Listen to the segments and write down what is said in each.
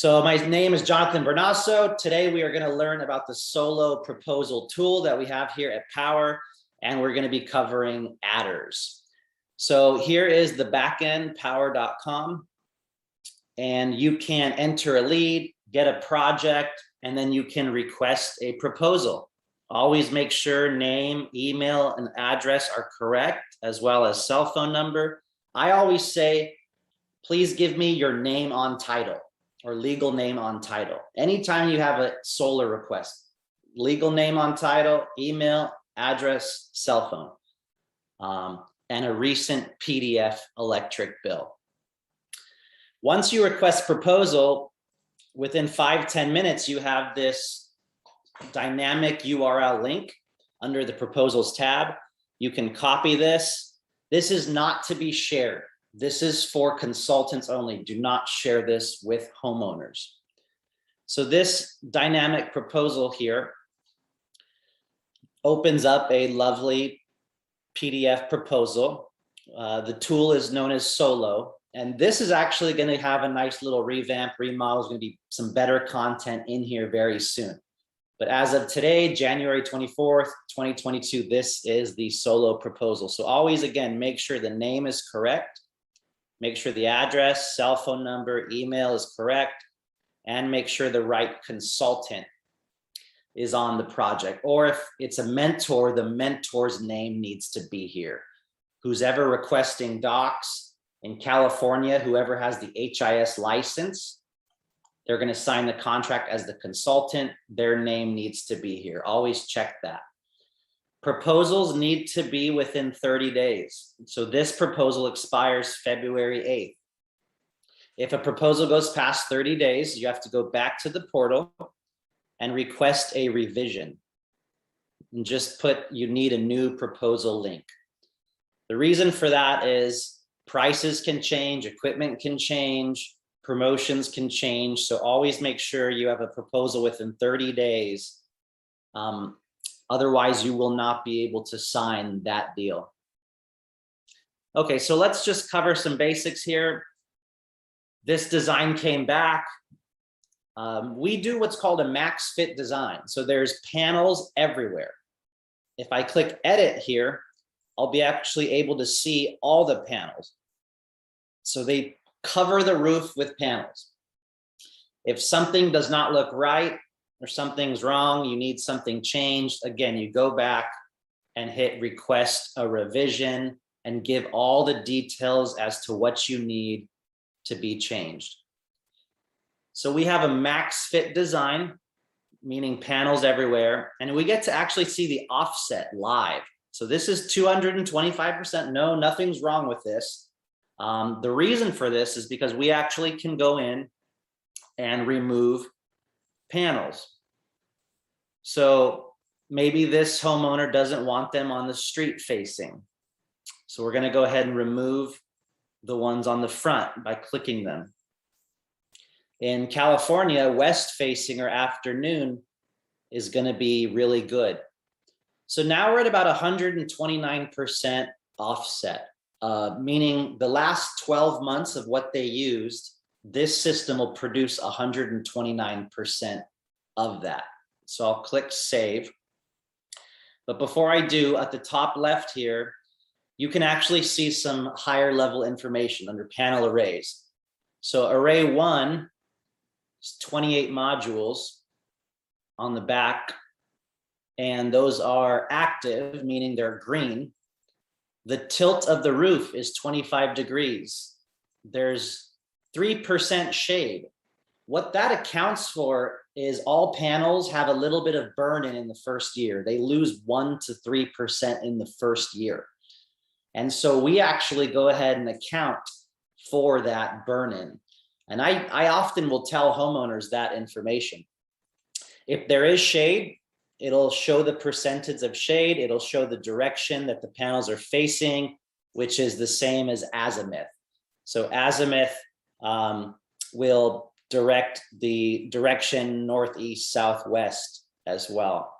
So my name is Jonathan Bernasso. Today we are going to learn about the solo proposal tool that we have here at Powur, and we're going to be covering adders. So here is the backend, powur.com, and you can enter a lead, get a project, and then you can request a proposal. Always make sure name, email, and address are correct, as well as cell phone number. I always say, please give me your name on title or legal name on title. Anytime you have a solar request, legal name on title, email, address, cell phone, and a recent PDF electric bill. Once you request proposal, within 5-10 minutes, you have this dynamic URL link under the proposals tab. You can copy this. This is not to be shared. This is for consultants only. Do not share this with homeowners. So this dynamic proposal here opens up a lovely PDF proposal. The tool is known as Solo, and this is actually going to have a nice little revamp, remodel. There's going to be some better content in here very soon. But as of today, January 24th, 2022, this is the Solo proposal. So always, again, make sure the name is correct. Make sure the address, cell phone number, email is correct, and make sure the right consultant is on the project. Or if it's a mentor, the mentor's name needs to be here. Who's ever requesting docs in California, whoever has the HIS license, they're going to sign the contract as the consultant. Their name needs to be here. Always check that. Proposals need to be within 30 days. So this proposal expires February 8th. If a proposal goes past 30 days, you have to go back to the portal and request a revision. And just put, you need a new proposal link. The reason for that is prices can change, equipment can change, promotions can change. So always make sure you have a proposal within 30 days. Otherwise, you will not be able to sign that deal. Okay, so let's just cover some basics here. This design came back. We do what's called a max fit design. So there's panels everywhere. If I click edit here, I'll be actually able to see all the panels. So they cover the roof with panels. If something does not look right, or something's wrong, you need something changed, again, you go back and hit request a revision and give all the details as to what you need to be changed. So we have a max fit design, meaning panels everywhere, and we get to actually see the offset live. So this is 225%. No, nothing's wrong with this. The reason for this is because we actually can go in and remove panels. So maybe this homeowner doesn't want them on the street facing. So we're going to go ahead and remove the ones on the front by clicking them. In California, west facing or afternoon is going to be really good. So now we're at about 129% offset, meaning the last 12 months of what they used, this system will produce 129% of that. So I'll click save. But before I do, at the top left here, you can actually see some higher level information under panel arrays. So array 1 is 28 modules on the back, and those are active, meaning they're green. The tilt of the roof is 25 degrees. There's 3% shade. What that accounts for is all panels have a little bit of burn-in in the first year. They lose 1 to 3% in the first year. And so we actually go ahead and account for that burn-in. And I often will tell homeowners that information. If there is shade, it'll show the percentage of shade. It'll show the direction that the panels are facing, which is the same as azimuth. So azimuth will direct the direction northeast, southwest as well.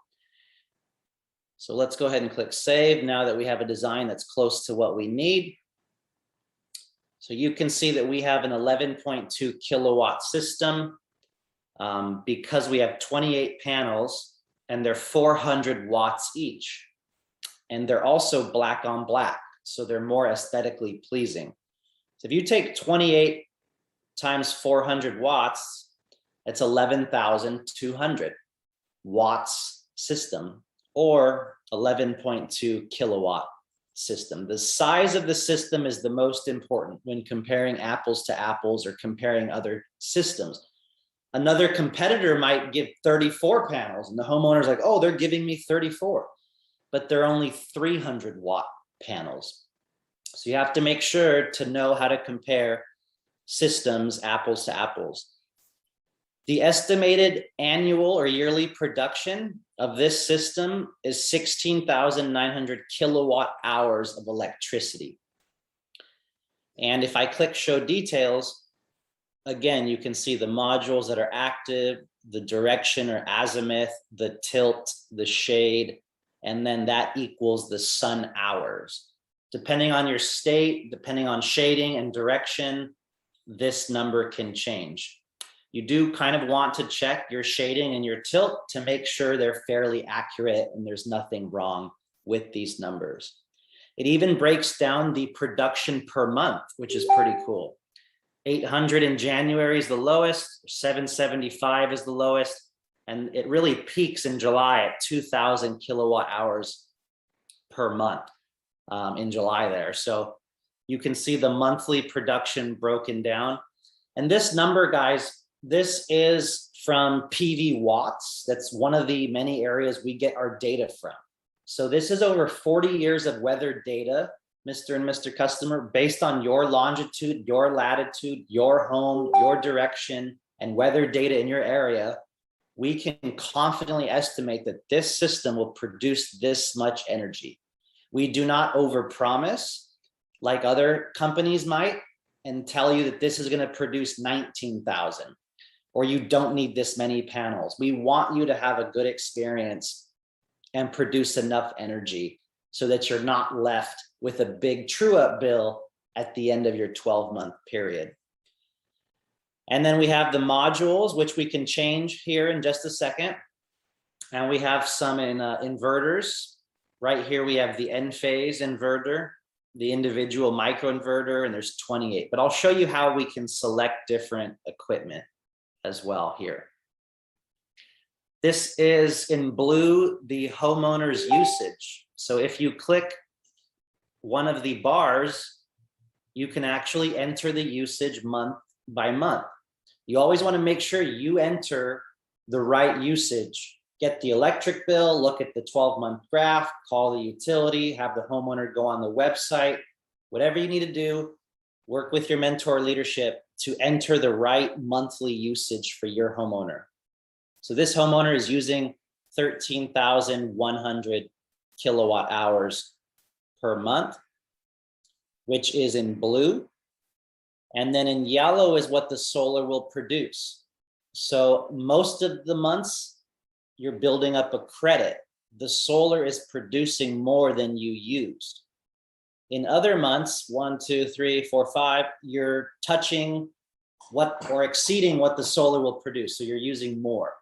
So let's go ahead and click save now that we have a design that's close to what we need. So you can see that we have an 11.2 kilowatt system. because we have 28 panels and they're 400 watts each. And they're also black on black, so they're more aesthetically pleasing. So if you take 28 times 400 watts, it's 11,200 watts system, or 11.2 kilowatt system. The size of the system is the most important when comparing apples to apples or comparing other systems. Another competitor might give 34 panels and the homeowner's like, oh, they're giving me 34, but they're only 300 watt panels. So you have to make sure to know how to compare systems apples to apples. The estimated annual or yearly production of this system is 16,900 kilowatt hours of electricity. And if I click show details, again, you can see the modules that are active, the direction or azimuth, the tilt, the shade, and then that equals the sun hours. Depending on your state, depending on shading and direction, this number can change. You do kind of want to check your shading and your tilt to make sure they're fairly accurate and there's nothing wrong with these numbers. It even breaks down the production per month, which is pretty cool. 800 in January is the lowest, 775 is the lowest, and it really peaks in July at 2,000 kilowatt hours per month in July there. So you can see the monthly production broken down. And this number, guys, this is from PV watts. That's one of the many areas we get our data from. So this is over 40 years of weather data, Mr. and Mr. Customer, based on your longitude, your latitude, your home, your direction, and weather data in your area. We can confidently estimate that this system will produce this much energy. We do not overpromise like other companies might and tell you that this is going to produce 19,000 or you don't need this many panels. We want you to have a good experience and produce enough energy so that you're not left with a big true-up bill at the end of your 12-month period. And then we have the modules, which we can change here in just a second. And we have some in inverters. Right here, we have the N-phase inverter, the individual microinverter, and there's 28. But I'll show you how we can select different equipment as well here. This is in blue, the homeowner's usage. So if you click one of the bars, you can actually enter the usage month by month. You always want to make sure you enter the right usage. Get the electric bill, look at the 12-month graph, call the utility, have the homeowner go on the website, whatever you need to do, work with your mentor leadership to enter the right monthly usage for your homeowner. So this homeowner is using 13,100 kilowatt hours per month, which is in blue. And then in yellow is what the solar will produce. So most of the months, you're building up a credit. The solar is producing more than you used. In other months, 1, 2, 3, 4, 5, you're touching what or exceeding what the solar will produce. So you're using more.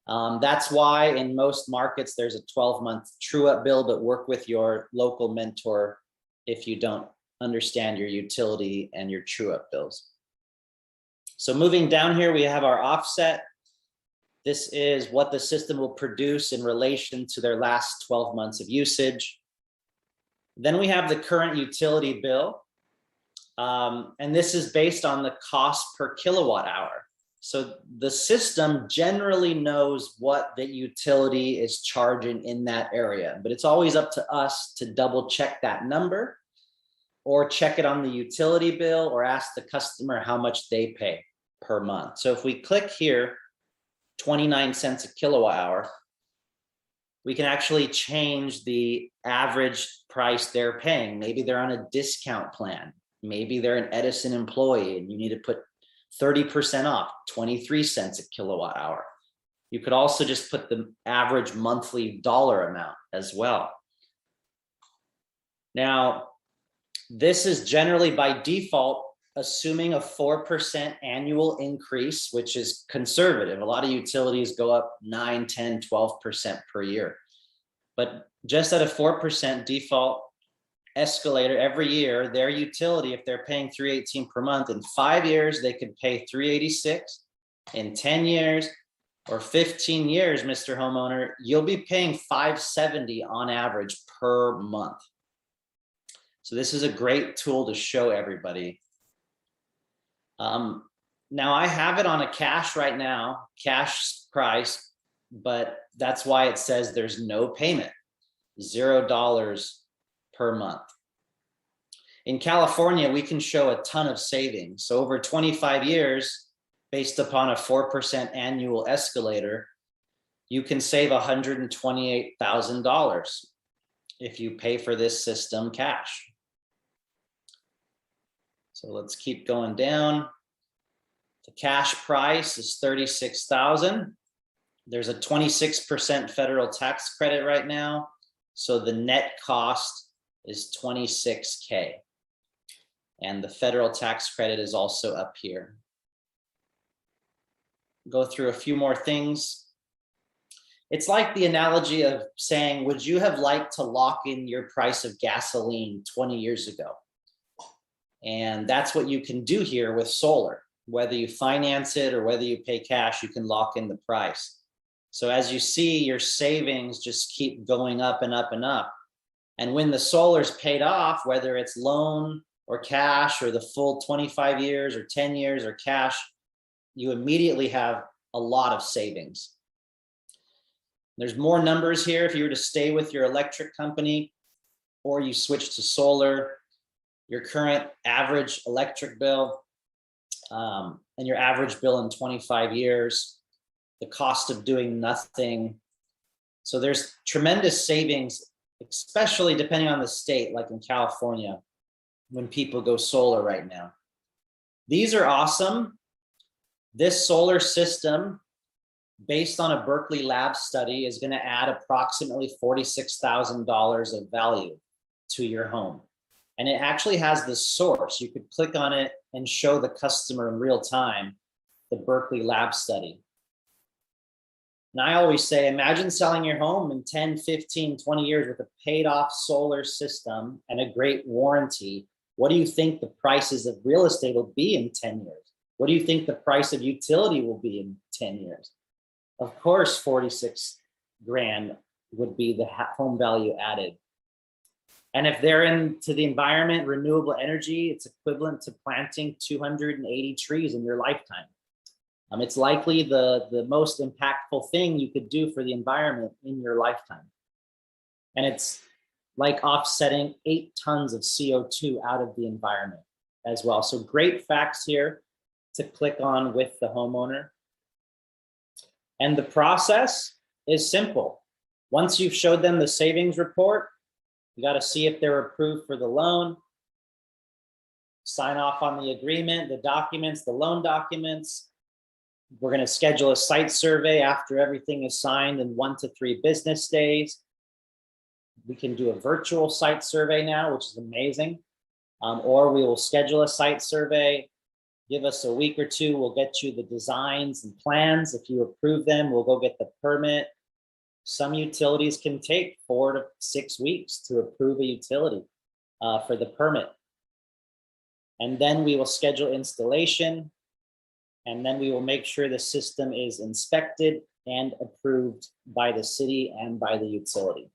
That's why in most markets, there's a 12-month true-up bill, but work with your local mentor if you don't understand your utility and your true-up bills. So moving down here, we have our offset. This is what the system will produce in relation to their last 12 months of usage. Then we have the current utility bill. And this is based on the cost per kilowatt hour. So the system generally knows what the utility is charging in that area, but it's always up to us to double check that number or check it on the utility bill or ask the customer how much they pay per month. So if we click here, 29 cents a kilowatt hour, we can actually change the average price they're paying. Maybe they're on a discount plan. Maybe they're an Edison employee and you need to put 30% off, 23 cents a kilowatt hour. You could also just put the average monthly dollar amount as well. Now, this is generally by default assuming a 4% annual increase, which is conservative. A lot of utilities go up 9, 10, 12% per year. But just at a 4% default escalator every year, their utility, if they're paying $318 per month, in 5 years, they could pay $386. In 10 years or 15 years, Mr. Homeowner, you'll be paying $570 on average per month. So this is a great tool to show everybody. Now I have it on a cash right now, cash price, but that's why it says there's no payment, $0 per month. In California, we can show a ton of savings. So over 25 years, based upon a 4% annual escalator, you can save $128,000 if you pay for this system cash. So let's keep going down. The cash price is $36,000. There's a 26% federal tax credit right now. So the net cost is $26K. And the federal tax credit is also up here. Go through a few more things. It's like the analogy of saying, would you have liked to lock in your price of gasoline 20 years ago? And that's what you can do here with solar. Whether you finance it or whether you pay cash, you can lock in the price. So as you see, your savings just keep going up and up and up. And when the solar's paid off, whether it's loan or cash or the full 25 years or 10 years or cash, you immediately have a lot of savings. There's more numbers here. If you were to stay with your electric company or you switch to solar, your current average electric bill and your average bill in 25 years, the cost of doing nothing. So there's tremendous savings, especially depending on the state, like in California, when people go solar right now. These are awesome. This solar system, based on a Berkeley lab study, is going to add approximately $46,000 of value to your home. And it actually has the source. You could click on it and show the customer in real time the Berkeley lab study. And I always say, imagine selling your home in 10, 15, 20 years with a paid off solar system and a great warranty. What do you think the prices of real estate will be in 10 years? What do you think the price of utility will be in 10 years? Of course, 46 grand would be the home value added. And if they're into the environment, renewable energy, it's equivalent to planting 280 trees in your lifetime. It's likely the most impactful thing you could do for the environment in your lifetime. And it's like offsetting 8 tons of CO2 out of the environment as well. So great facts here to click on with the homeowner. And the process is simple. Once you've showed them the savings report, you got to see if they're approved for the loan, sign off on the agreement, the documents, the loan documents. We're going to schedule a site survey after everything is signed in 1 to 3 business days. We can do a virtual site survey now, which is amazing. Or we will schedule a site survey. Give us a week or 2. We'll get you the designs and plans. If you approve them, we'll go get the permit. Some utilities can take 4 to 6 weeks to approve a utility for the permit. And then we will schedule installation. And then we will make sure the system is inspected and approved by the city and by the utility.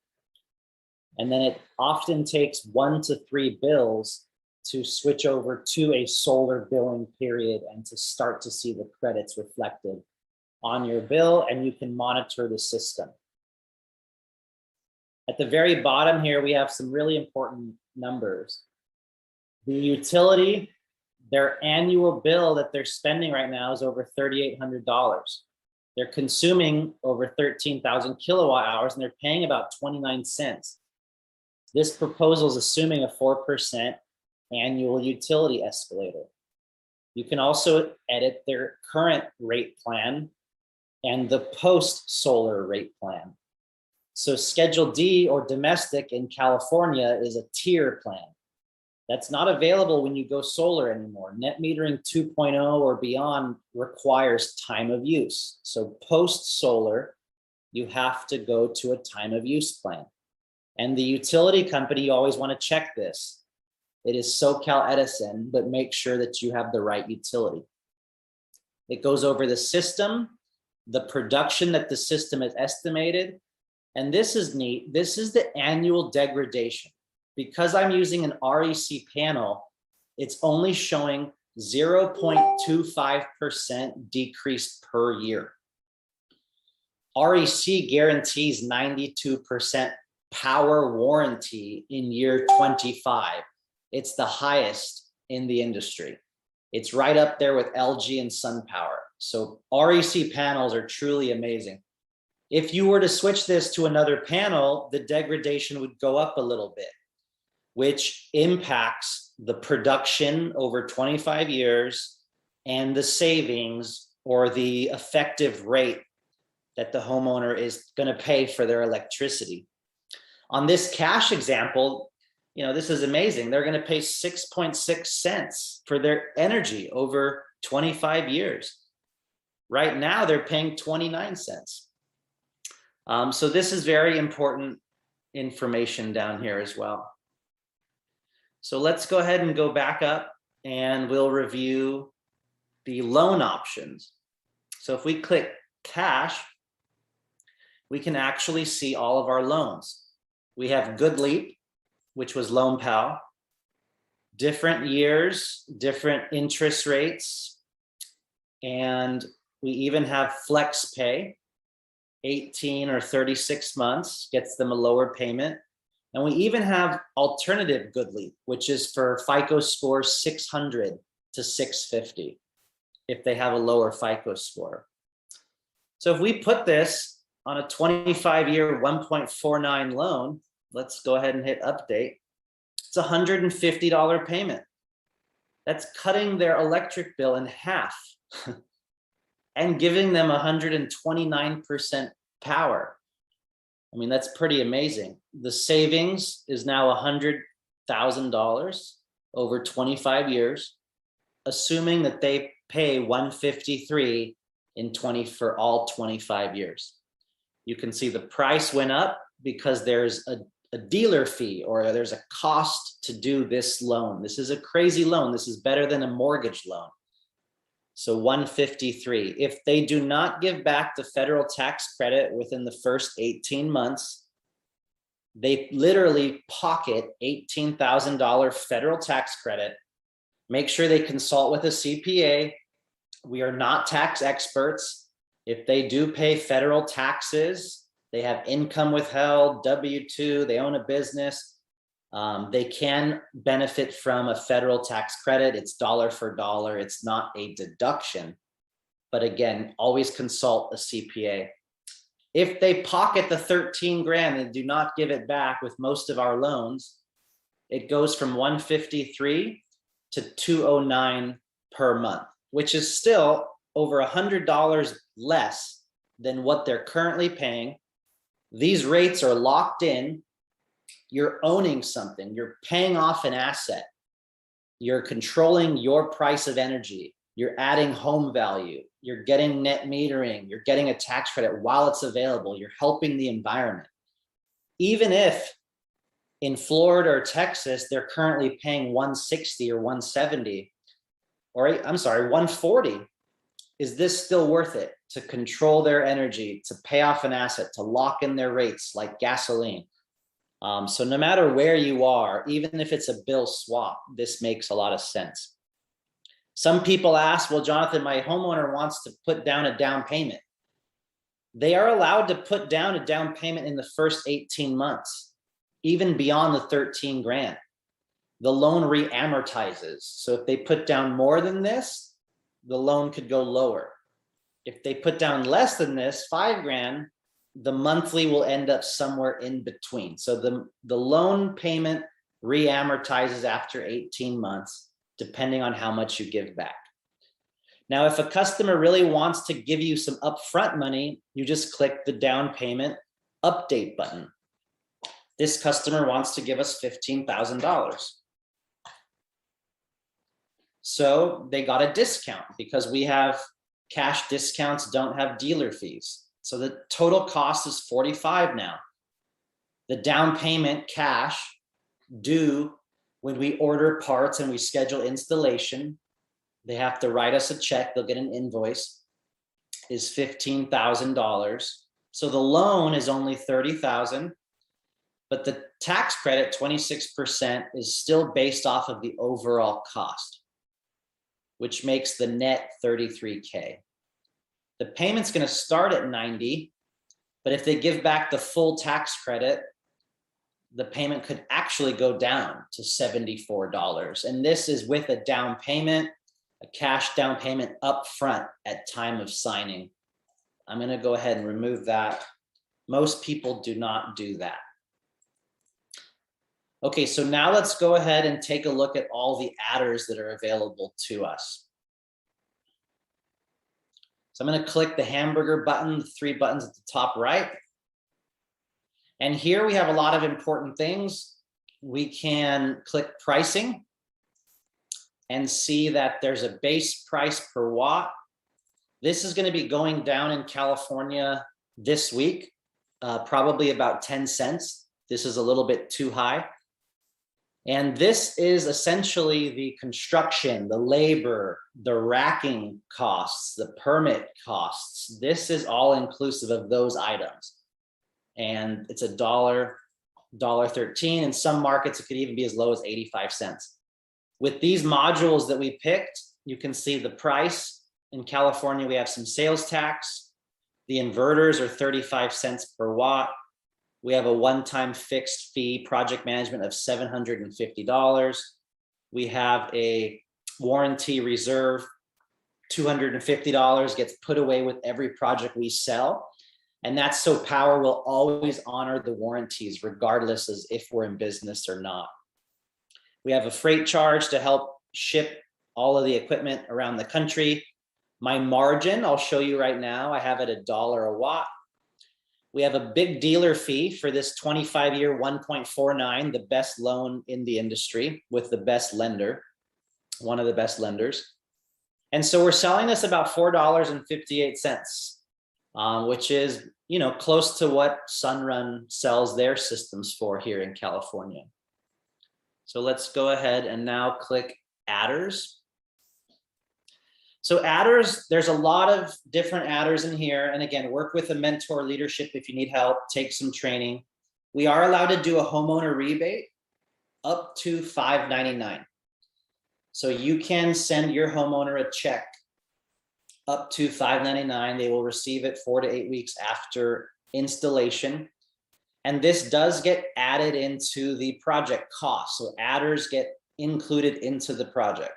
And then it often takes 1 to 3 bills to switch over to a solar billing period and to start to see the credits reflected on your bill, and you can monitor the system. At the very bottom here, we have some really important numbers. The utility, their annual bill that they're spending right now is over $3,800. They're consuming over 13,000 kilowatt hours and they're paying about 29 cents. This proposal is assuming a 4% annual utility escalator. You can also edit their current rate plan and the post-solar rate plan. So Schedule D or domestic in California is a tier plan That's not available when you go solar anymore. Net metering 2.0 or beyond requires time of use. So post solar, you have to go to a time of use plan. And the utility company, you always want to check this. It is SoCal Edison, but make sure that you have the right utility. It goes over the system, the production that the system is estimated. And this is neat. This is the annual degradation. Because I'm using an REC panel, it's only showing 0.25% decrease per year. REC guarantees 92% power warranty in year 25. It's the highest in the industry. It's right up there with LG and SunPower. So REC panels are truly amazing. If you were to switch this to another panel, the degradation would go up a little bit, which impacts the production over 25 years and the savings or the effective rate that the homeowner is going to pay for their electricity. On this cash example, this is amazing. They're going to pay 6.6 cents for their energy over 25 years. Right now, they're paying 29 cents. So this is very important information down here as well. So let's go ahead and go back up and we'll review the loan options. So if we click cash, we can actually see all of our loans. We have Good Leap, which was Loan Pal, different years, different interest rates, and we even have Flex Pay, 18 or 36 months, gets them a lower payment. And we even have alternative Good Leap, which is for FICO score 600 to 650, if they have a lower FICO score. So if we put this on a 25-year 1.49 loan, let's go ahead and hit update. It's a $150 payment. That's cutting their electric bill in half and giving them 129% power. I mean, that's pretty amazing. The savings is now $100,000 over 25 years, assuming that they pay $153 for all 25 years. You can see the price went up because there's a dealer fee or there's a cost to do this loan. This is a crazy loan. This is better than a mortgage loan. So 153. If they do not give back the federal tax credit within the first 18 months, they literally pocket $18,000 federal tax credit. Make sure they consult with a CPA. We are not tax experts. If they do pay federal taxes, they have income withheld, W-2, they own a business, they can benefit from a federal tax credit. It's dollar for dollar. It's not a deduction. But again, always consult a CPA. If they pocket the 13 grand and do not give it back with most of our loans, it goes from 153 to 209 per month, which is still over $100 less than what they're currently paying. These rates are locked in. You're owning something. You're paying off an asset. You're controlling your price of energy. You're adding home value. You're getting net metering. You're getting a tax credit while it's available. You're helping the environment. Even if in Florida or Texas, they're currently paying 160 or 170, or I'm sorry, 140. Is this still worth it to control their energy, to pay off an asset, to lock in their rates like gasoline? So no matter where you are, even if it's a bill swap, this makes a lot of sense. Some people ask, well, Jonathan, my homeowner wants to put down a down payment. They are allowed to put down a down payment in the first 18 months, even beyond the 13 grand. The loan re-amortizes. So if they put down more than this, the loan could go lower. If they put down less than this, 5 grand, the monthly will end up somewhere in between. So the loan payment re-amortizes after 18 months, depending on how much you give back. Now, if a customer really wants to give you some upfront money, you just click the down payment update button. This customer wants to give us $15,000. So they got a discount because we have cash discounts, don't have dealer fees. So the total cost is 45 now. The down payment cash due when we order parts and we schedule installation, they have to write us a check, they'll get an invoice, is $15,000. So the loan is only 30,000, but the tax credit, 26%, is still based off of the overall cost, which makes the net 33K. The payment's going to start at 90, but if they give back the full tax credit, the payment could actually go down to $74. And this is with a down payment, a cash down payment up front at time of signing. I'm going to go ahead and remove that. Most people do not do that. Okay, so now let's go ahead and take a look at all the adders that are available to us. So I'm going to click the hamburger button, the 3 buttons at the top right. And here we have a lot of important things. We can click pricing and see that there's a base price per watt. This is going to be going down in California this week, probably about 10 cents. This is a little bit too high. And this is essentially the construction, the labor, the racking costs, the permit costs. This is all inclusive of those items. And it's $1.13. In some markets, it could even be as low as 85 cents. With these modules that we picked, you can see the price. In California, we have some sales tax. The inverters are 35 cents per watt. We have a one-time fixed fee project management of $750. We have a warranty reserve, $250 gets put away with every project we sell. And that's so Powur will always honor the warranties regardless as if we're in business or not. We have a freight charge to help ship all of the equipment around the country. My margin, I'll show you right now, I have it $1 a watt. We have a big dealer fee for this 25-year 1.49, the best loan in the industry with the best lender, one of the best lenders. And so we're selling this about $4.58, which is, you know, close to what Sunrun sells their systems for here in California. So let's go ahead and now click adders. So adders, there's a lot of different adders in here. And again, work with a mentor leadership if you need help, take some training. We are allowed to do a homeowner rebate up to $5.99. So you can send your homeowner a check up to $5.99. They will receive it 4 to 8 weeks after installation. And this does get added into the project cost. So adders get included into the project.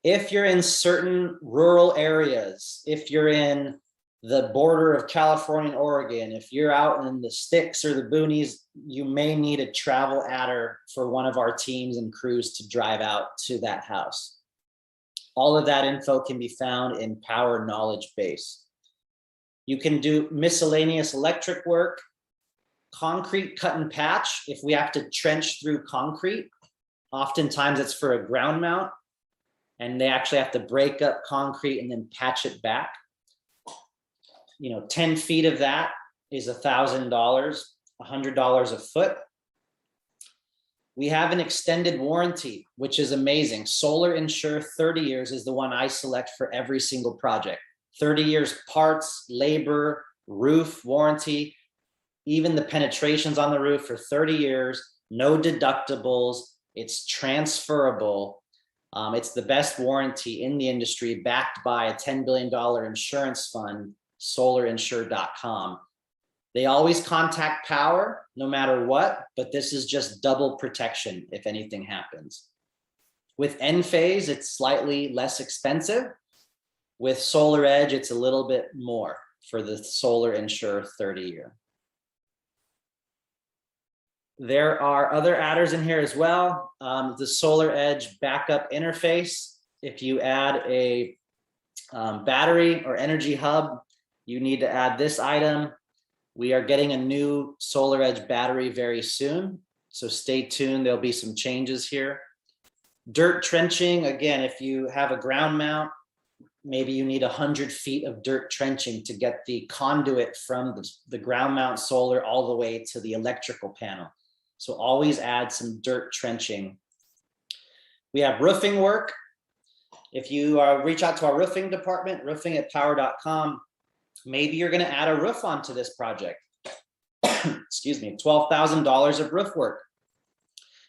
If you're in certain rural areas, if you're in the border of California and Oregon, if you're out in the sticks or the boonies, you may need a travel adder for one of our teams and crews to drive out to that house. All of that info can be found in Powur Knowledge Base. You can do miscellaneous electric work, concrete cut and patch. If we have to trench through concrete, oftentimes it's for a ground mount. And they actually have to break up concrete and then patch it back. You know, 10 feet of that is $1,000, $100 a foot. We have an extended warranty, which is amazing. Solar Insure 30 years is the one I select for every single project. 30 years parts, labor, roof warranty, even the penetrations on the roof for 30 years, no deductibles, it's transferable. It's the best warranty in the industry, backed by a $10 billion insurance fund, solarinsure.com. They always contact Powur no matter what, but this is just double protection if anything happens. With Enphase, it's slightly less expensive. With Solar Edge, it's a little bit more for the Solar Insure 30-year. There are other adders in here as well. The Solar Edge backup interface. If you add a battery or energy hub, you need to add this item. We are getting a new Solar Edge battery very soon, so stay tuned. There'll be some changes here. Dirt trenching, again, if you have a ground mount, maybe you need 100 feet of dirt trenching to get the conduit from the ground mount solar all the way to the electrical panel. So always add some dirt trenching. We have roofing work. If you reach out to our roofing department, roofing@powur.com, maybe you're going to add a roof onto this project. Excuse me, $12,000 of roof work.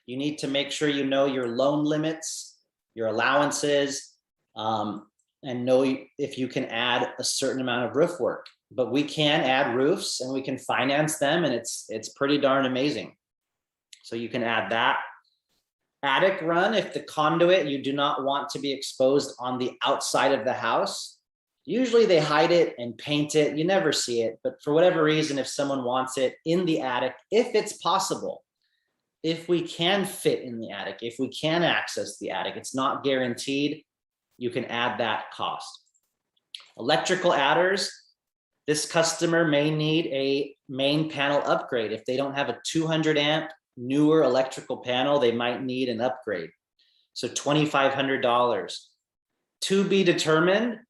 You need to make sure you know your loan limits, your allowances, and know if you can add a certain amount of roof work. But we can add roofs and we can finance them, and it's pretty darn amazing. So you can add that. Attic run, if the conduit you do not want to be exposed on the outside of the house, usually they hide it and paint it. You never see it, but for whatever reason, if someone wants it in the attic, if it's possible, if we can fit in the attic, if we can access the attic, it's not guaranteed, you can add that cost. Electrical adders, this customer may need a main panel upgrade. If they don't have a 200 amp newer electrical panel, they might need an upgrade. So $2,500. To be determined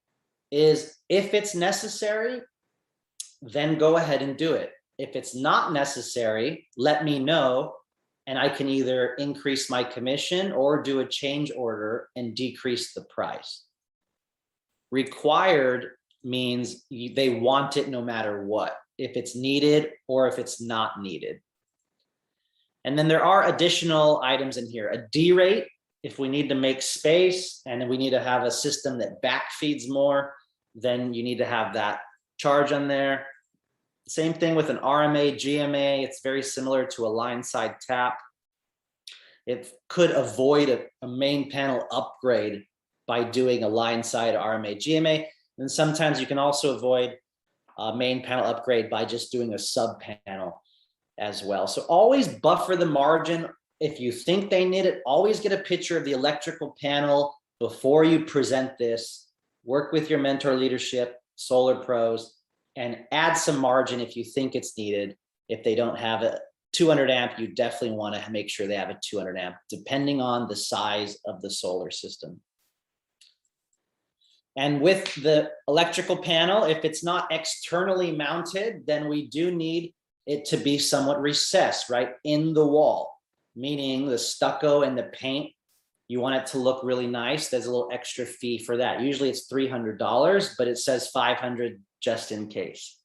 is if it's necessary, then go ahead and do it. If it's not necessary, let me know, and I can either increase my commission or do a change order and decrease the price. Required means they want it no matter what, if it's needed or if it's not needed. And then there are additional items in here. A D rate, if we need to make space and we need to have a system that back feeds more, then you need to have that charge on there. Same thing with an RMA, GMA. It's very similar to a line side tap. It could avoid a main panel upgrade by doing a line side RMA, GMA. And sometimes you can also avoid a main panel upgrade by just doing a sub panel as well. So always buffer the margin. If you think they need it, always get a picture of the electrical panel before you present this. Work with your mentor leadership, solar pros, and add some margin if you think it's needed. If they don't have a 200 amp, you definitely want to make sure they have a 200 amp, depending on the size of the solar system. And with the electrical panel, if it's not externally mounted, then we do need it to be somewhat recessed, right, in the wall, meaning the stucco and the paint, you want it to look really nice. There's a little extra fee for that. Usually it's $300, but it says $500 just in case.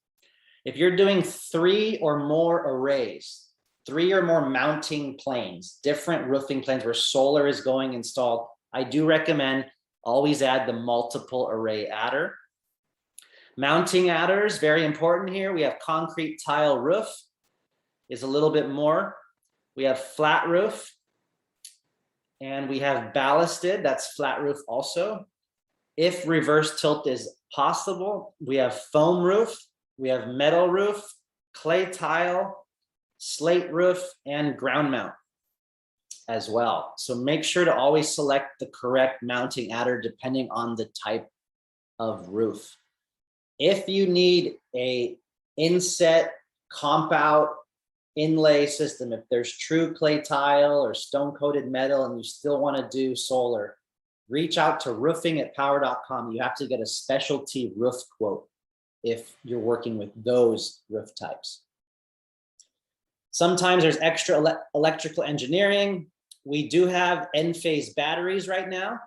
If you're doing 3 or more arrays, 3 or more mounting planes, different roofing planes where solar is going installed, I do recommend always add the multiple array adder. Mounting adders, very important here. We have concrete tile roof is a little bit more. We have flat roof, and we have ballasted, that's flat roof also. If reverse tilt is possible, we have foam roof, we have metal roof, clay tile, slate roof, and ground mount as well. So make sure to always select the correct mounting adder depending on the type of roof. If you need a inset comp out inlay system, if there's true clay tile or stone coated metal and you still want to do solar, reach out to roofing@powur.com. You have to get a specialty roof quote if you're working with those roof types. Sometimes there's extra electrical engineering. We do have end-phase batteries right now.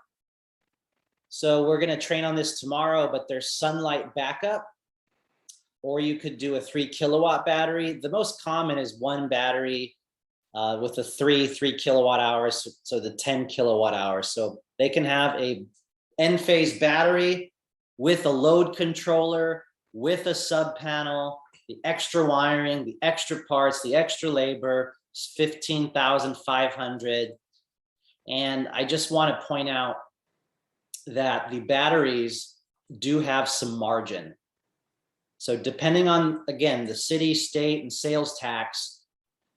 So we're going to train on this tomorrow, but there's sunlight backup, or you could do a 3 kilowatt battery. The most common is one battery with a 3 kilowatt hours, so the 10 kilowatt hours. So they can have a end-phase battery with a load controller, with a sub panel, the extra wiring, the extra parts, the extra labor, $15,500. And I just want to point out that the batteries do have some margin. So depending on, again, the city, state, and sales tax,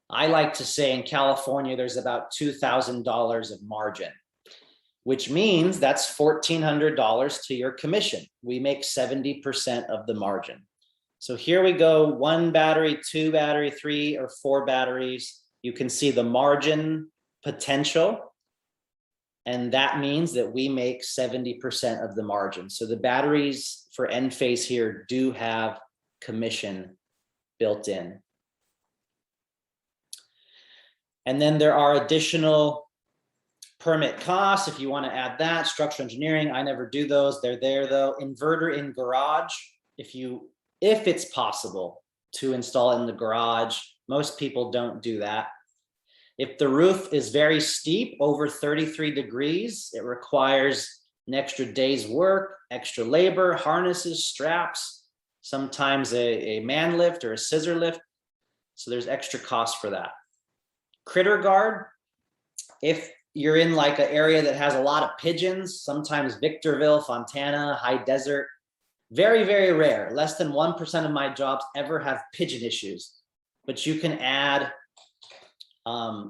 I like to say in California, there's about $2,000 of margin, which means that's $1,400 to your commission. We make 70% of the margin. So here we go, 1 battery, 2 battery, 3 or 4 batteries. You can see the margin potential. And that means that we make 70% of the margin. So the batteries for Enphase here do have commission built in. And then there are additional permit costs if you want to add that. Structural engineering, I never do those. They're there though. Inverter in garage, if it's possible to install it in the garage. Most people don't do that. If the roof is very steep, over 33 degrees, it requires an extra day's work, extra labor, harnesses, straps, sometimes a man lift or a scissor lift. So there's extra cost for that. Critter guard, if you're in like an area that has a lot of pigeons, sometimes Victorville, Fontana, high desert, very, very rare. Less than 1% of my jobs ever have pigeon issues, but you can add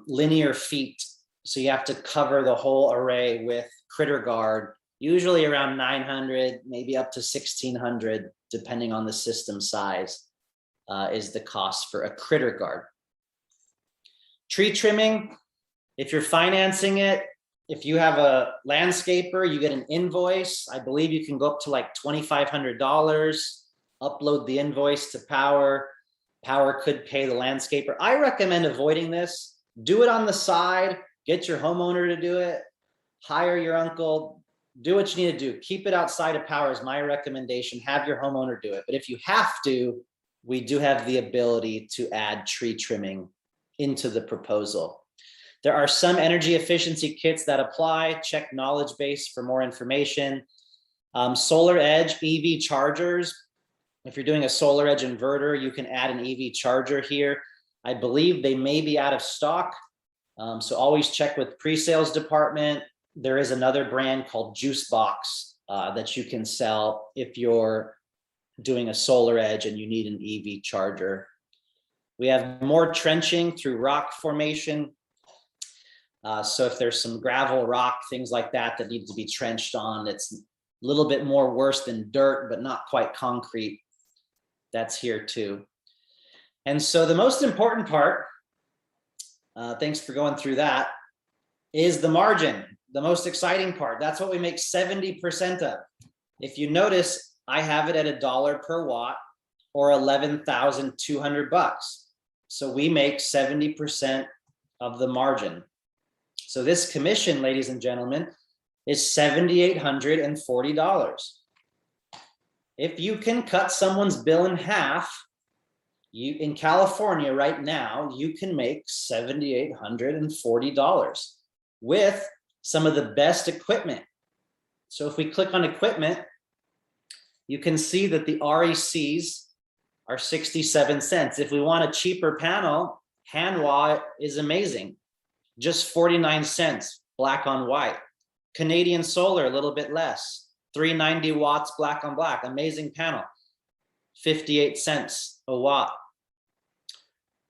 linear feet. So you have to cover the whole array with critter guard, usually around 900, maybe up to 1600, depending on the system size, is the cost for a critter guard. Tree trimming, if you're financing it, if you have a landscaper, you get an invoice. I believe you can go up to like $2,500, upload the invoice to Powur. Powur could pay the landscaper. I recommend avoiding this. Do it on the side, get your homeowner to do it, hire your uncle, do what you need to do. Keep it outside of Powur is my recommendation. Have your homeowner do it. But if you have to, we do have the ability to add tree trimming into the proposal. There are some energy efficiency kits that apply. Check knowledge base for more information. Solar Edge EV chargers. If you're doing a Solar Edge inverter, you can add an EV charger here. I believe they may be out of stock. So always check with pre-sales department. There is another brand called Juice Box that you can sell if you're doing a Solar Edge and you need an EV charger. We have more trenching through rock formation. So if there's some gravel, rock, things like that that need to be trenched on, it's a little bit more worse than dirt, but not quite concrete. That's here too. And so the most important part, thanks for going through that, is the margin, the most exciting part. That's what we make 70% of. If you notice, I have it at $1 per watt or 11,200 bucks. So we make 70% of the margin. So this commission, ladies and gentlemen, is $7,840. If you can cut someone's bill in half, in California right now, you can make $7,840 with some of the best equipment. So if we click on equipment, you can see that the RECs are 67 cents. If we want a cheaper panel, Hanwha is amazing. Just 49 cents, black on white. Canadian Solar, a little bit less. 390 watts, black on black, amazing panel. 58 cents a watt.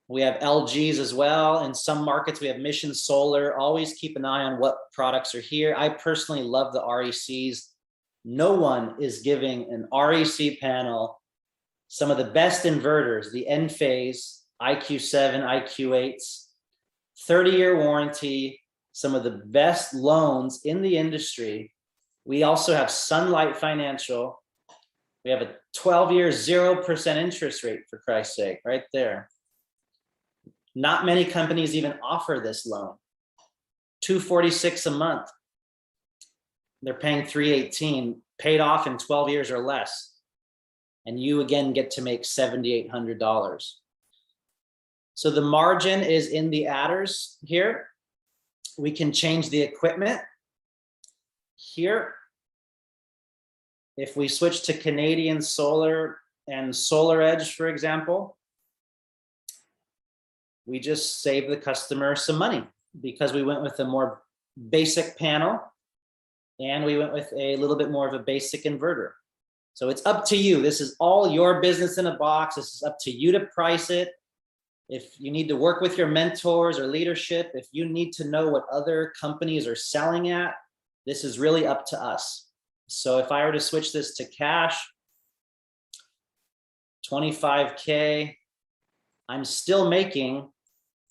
We have LGs as well. In some markets, we have Mission Solar. Always keep an eye on what products are here. I personally love the RECs. No one is giving an REC panel some of the best inverters, the Enphase, IQ7, IQ8s, 30-year warranty, some of the best loans in the industry. We also have Sunlight Financial. We have a 12-year 0% interest rate, for Christ's sake, right there. Not many companies even offer this loan. $246 a month. They're paying $318, paid off in 12 years or less. And you again get to make $7,800. So the margin is in the adders here. We can change the equipment here. If we switch to Canadian Solar and Solar Edge, for example, we just save the customer some money because we went with a more basic panel and we went with a little bit more of a basic inverter. So it's up to you. This is all your business in a box. This is up to you to price it. If you need to work with your mentors or leadership, if you need to know what other companies are selling at, this is really up to us. So if I were to switch this to cash, 25K, I'm still making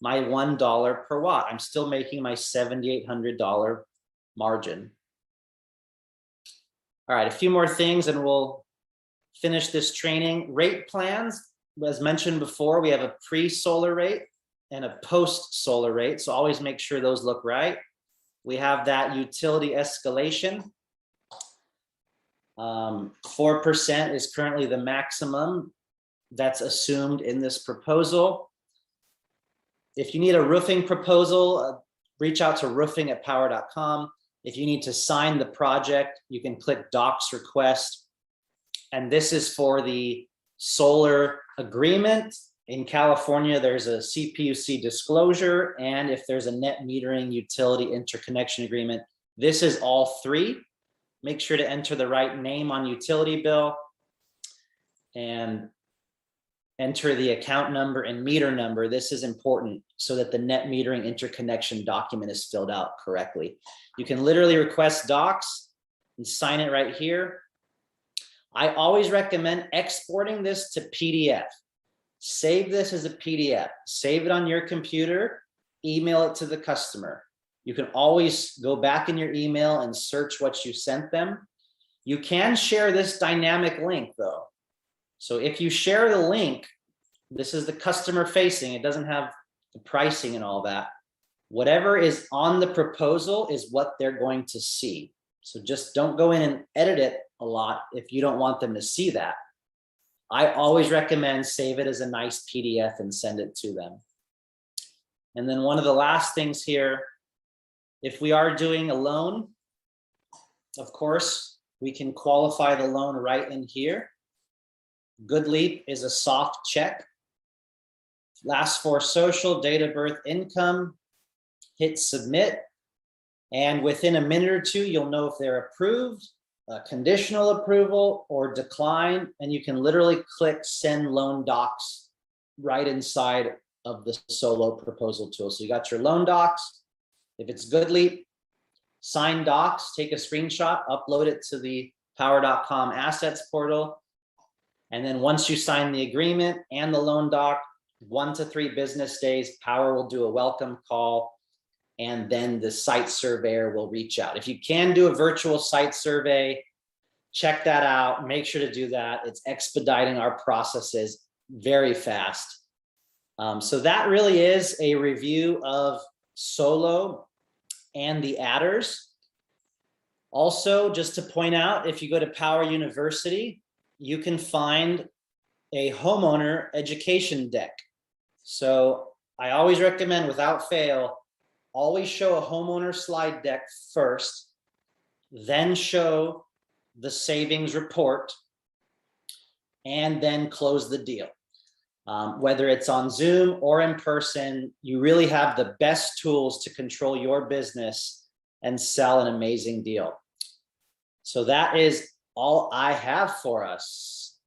my $1 per watt. I'm still making my $7,800 margin. All right, a few more things and we'll finish this training. Rate plans, as mentioned before, we have a pre-solar rate and a post-solar rate, so always make sure those look right. We have that utility escalation. 4% is currently the maximum that's assumed in this proposal. If you need a roofing proposal, reach out to roofing@powur.com. If you need to sign the project, you can click Docs Request. And this is for the solar agreement. In California, there's a CPUC disclosure, and if there's a net metering utility interconnection agreement, this is all three. Make sure to enter the right name on utility bill and enter the account number and meter number. This is important so that the net metering interconnection document is filled out correctly. You can literally request docs and sign it right here. I always recommend exporting this to PDF. Save this as a PDF, save it on your computer, email it to the customer. You can always go back in your email and search what you sent them. You can share this dynamic link though. So if you share the link, this is the customer facing, it doesn't have the pricing and all that. Whatever is on the proposal is what they're going to see. So just don't go in and edit it a lot if you don't want them to see that. I always recommend save it as a nice PDF and send it to them. And then one of the last things here, if we are doing a loan, of course, we can qualify the loan right in here. Good Leap is a soft check. Last four social, date of birth, income, hit submit. And within a minute or two, you'll know if they're approved, conditional approval or decline, and you can literally click send loan docs right inside of the Solo proposal tool. So you got your loan docs. If it's Good Leap, sign docs, take a screenshot, upload it to the powur.com assets portal. And then once you sign the agreement and the loan doc, 1 to 3 business days, Powur will do a welcome call, and then the site surveyor will reach out. If you can do a virtual site survey, check that out. Make sure to do that. It's expediting our processes very fast. So that really is a review of Solo and the adders. Also, just to point out, if you go to Powur University, you can find a homeowner education deck. So I always recommend, without fail, always show a homeowner slide deck first, then show the savings report, and then close the deal. Whether it's on Zoom or in person, you really have the best tools to control your business and sell an amazing deal. So that is all I have for us.